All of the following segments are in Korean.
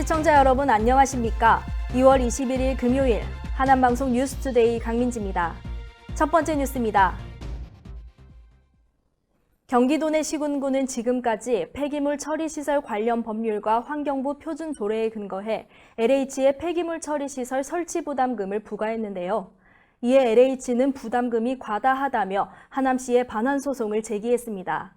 시청자 여러분 안녕하십니까? 2월 21일 금요일 하남방송 뉴스투데이 강민지입니다. 첫 번째 뉴스입니다. 경기도 내 시군구는 지금까지 폐기물 처리시설 관련 법률과 환경부 표준 조례에 근거해 LH의 폐기물 처리시설 설치 부담금을 부과했는데요. 이에 LH는 부담금이 과다하다며 하남시에 반환 소송을 제기했습니다.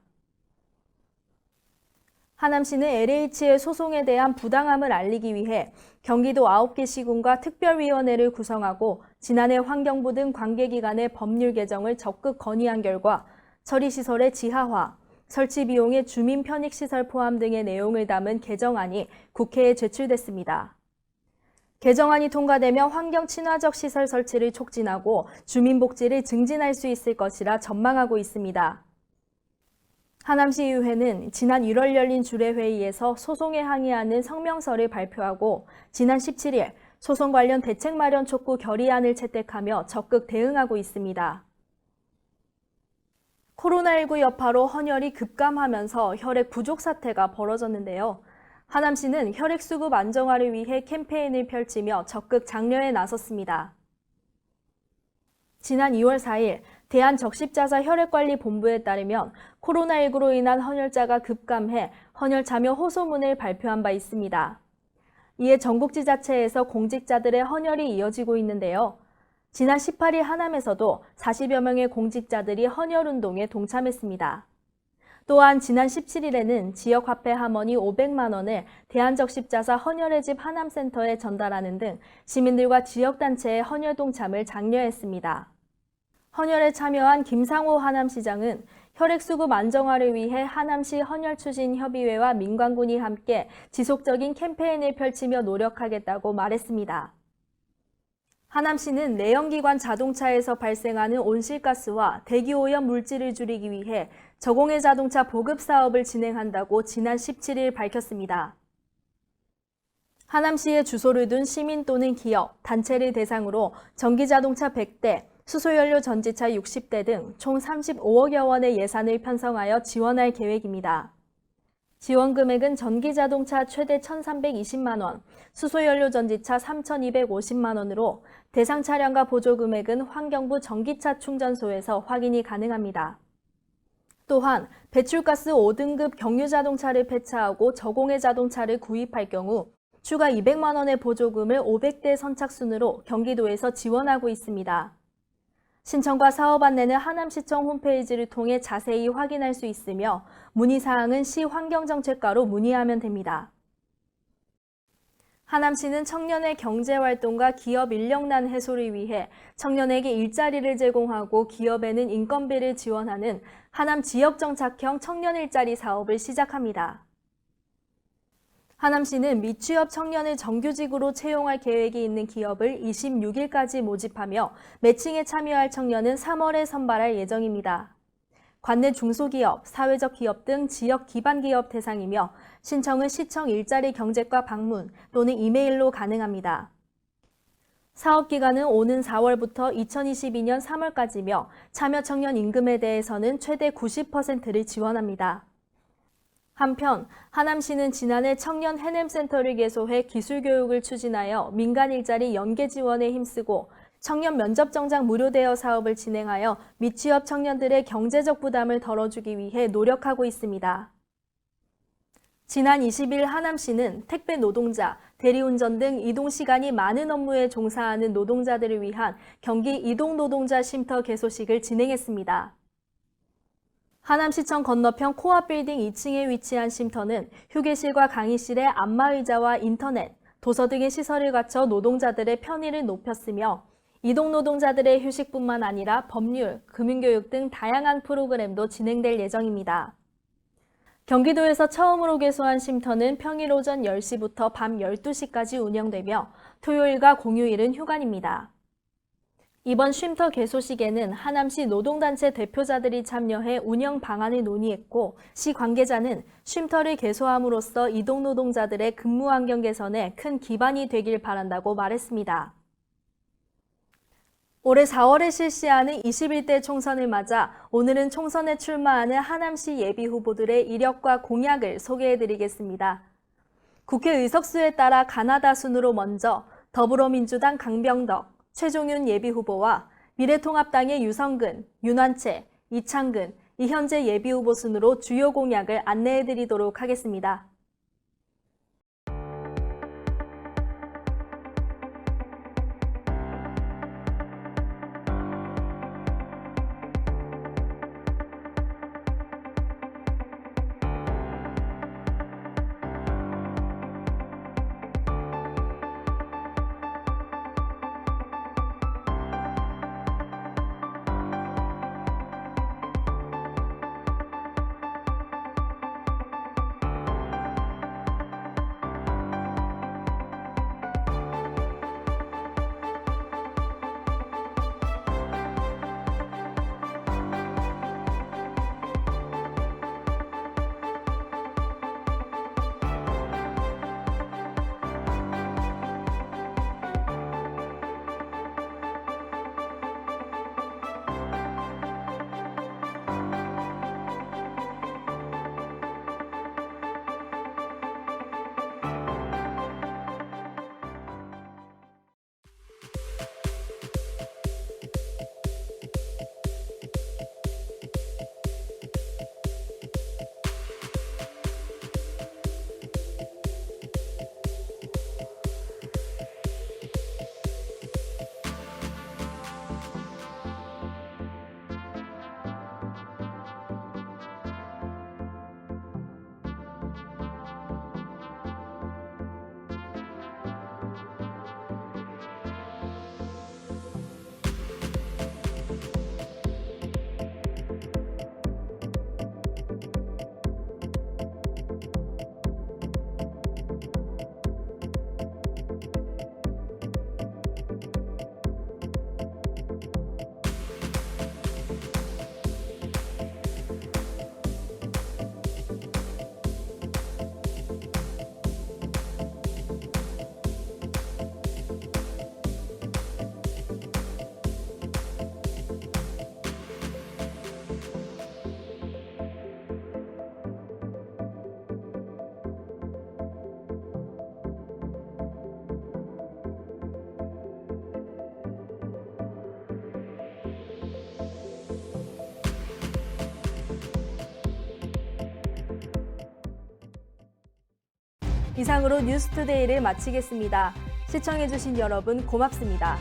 하남시는 LH의 소송에 대한 부당함을 알리기 위해 경기도 9개 시군과 특별위원회를 구성하고 지난해 환경부 등 관계기관의 법률 개정을 적극 건의한 결과 처리시설의 지하화, 설치 비용의 주민 편익시설 포함 등의 내용을 담은 개정안이 국회에 제출됐습니다. 개정안이 통과되면 환경 친화적 시설 설치를 촉진하고 주민 복지를 증진할 수 있을 것이라 전망하고 있습니다. 하남시의회는 지난 1월 열린 주례회의에서 소송에 항의하는 성명서를 발표하고 지난 17일 소송 관련 대책 마련 촉구 결의안을 채택하며 적극 대응하고 있습니다. 코로나19 여파로 헌혈이 급감하면서 혈액 부족 사태가 벌어졌는데요. 하남시는 혈액 수급 안정화를 위해 캠페인을 펼치며 적극 장려에 나섰습니다. 지난 2월 4일 대한적십자사 혈액관리본부에 따르면 코로나19로 인한 헌혈자가 급감해 헌혈 참여 호소문을 발표한 바 있습니다. 이에 전국지자체에서 공직자들의 헌혈이 이어지고 있는데요. 지난 18일 하남에서도 40여 명의 공직자들이 헌혈운동에 동참했습니다. 또한 지난 17일에는 지역화폐 함원이 500만 원을 대한적십자사 헌혈의 집 하남센터에 전달하는 등 시민들과 지역단체의 헌혈 동참을 장려했습니다. 헌혈에 참여한 김상호 하남시장은 혈액 수급 안정화를 위해 하남시 헌혈추진협의회와 민관군이 함께 지속적인 캠페인을 펼치며 노력하겠다고 말했습니다. 하남시는 내연기관 자동차에서 발생하는 온실가스와 대기오염 물질을 줄이기 위해 저공해 자동차 보급 사업을 진행한다고 지난 17일 밝혔습니다. 하남시에 주소를 둔 시민 또는 기업, 단체를 대상으로 전기자동차 100대, 수소연료 전지차 60대 등 총 35억여 원의 예산을 편성하여 지원할 계획입니다. 지원 금액은 전기자동차 최대 1,320만 원, 수소연료 전지차 3,250만 원으로 대상 차량과 보조 금액은 환경부 전기차 충전소에서 확인이 가능합니다. 또한 배출가스 5등급 경유자동차를 폐차하고 저공해 자동차를 구입할 경우 추가 200만 원의 보조금을 500대 선착순으로 경기도에서 지원하고 있습니다. 신청과 사업 안내는 하남시청 홈페이지를 통해 자세히 확인할 수 있으며 문의사항은 시 환경정책과로 문의하면 됩니다. 하남시는 청년의 경제활동과 기업 인력난 해소를 위해 청년에게 일자리를 제공하고 기업에는 인건비를 지원하는 하남 지역정착형 청년 일자리 사업을 시작합니다. 하남시는 미취업 청년을 정규직으로 채용할 계획이 있는 기업을 26일까지 모집하며 매칭에 참여할 청년은 3월에 선발할 예정입니다. 관내 중소기업, 사회적 기업 등 지역 기반 기업 대상이며 신청은 시청 일자리 경제과 방문 또는 이메일로 가능합니다. 사업기간은 오는 4월부터 2022년 3월까지며 참여 청년 임금에 대해서는 최대 90%를 지원합니다. 한편 하남시는 지난해 청년 해냄센터를 개소해 기술교육을 추진하여 민간 일자리 연계 지원에 힘쓰고 청년 면접 정장 무료 대여 사업을 진행하여 미취업 청년들의 경제적 부담을 덜어주기 위해 노력하고 있습니다. 지난 20일 하남시는 택배 노동자, 대리운전 등 이동시간이 많은 업무에 종사하는 노동자들을 위한 경기 이동노동자 쉼터 개소식을 진행했습니다. 하남시청 건너편 코앞빌딩 2층에 위치한 쉼터는 휴게실과 강의실에 안마의자와 인터넷, 도서 등의 시설을 갖춰 노동자들의 편의를 높였으며 이동노동자들의 휴식뿐만 아니라 법률, 금융교육 등 다양한 프로그램도 진행될 예정입니다. 경기도에서 처음으로 개소한 쉼터는 평일 오전 10시부터 밤 12시까지 운영되며 토요일과 공휴일은 휴관입니다. 이번 쉼터 개소식에는 하남시 노동단체 대표자들이 참여해 운영 방안을 논의했고 시 관계자는 쉼터를 개소함으로써 이동노동자들의 근무 환경 개선에 큰 기반이 되길 바란다고 말했습니다. 올해 4월에 실시하는 21대 총선을 맞아 오늘은 총선에 출마하는 하남시 예비후보들의 이력과 공약을 소개해드리겠습니다. 국회 의석수에 따라 가나다 순으로 먼저 더불어민주당 강병덕, 최종윤 예비후보와 미래통합당의 유성근, 윤완채, 이창근, 이현재 예비후보 순으로 주요 공약을 안내해드리도록 하겠습니다. 이상으로 뉴스투데이를 마치겠습니다. 시청해주신 여러분 고맙습니다.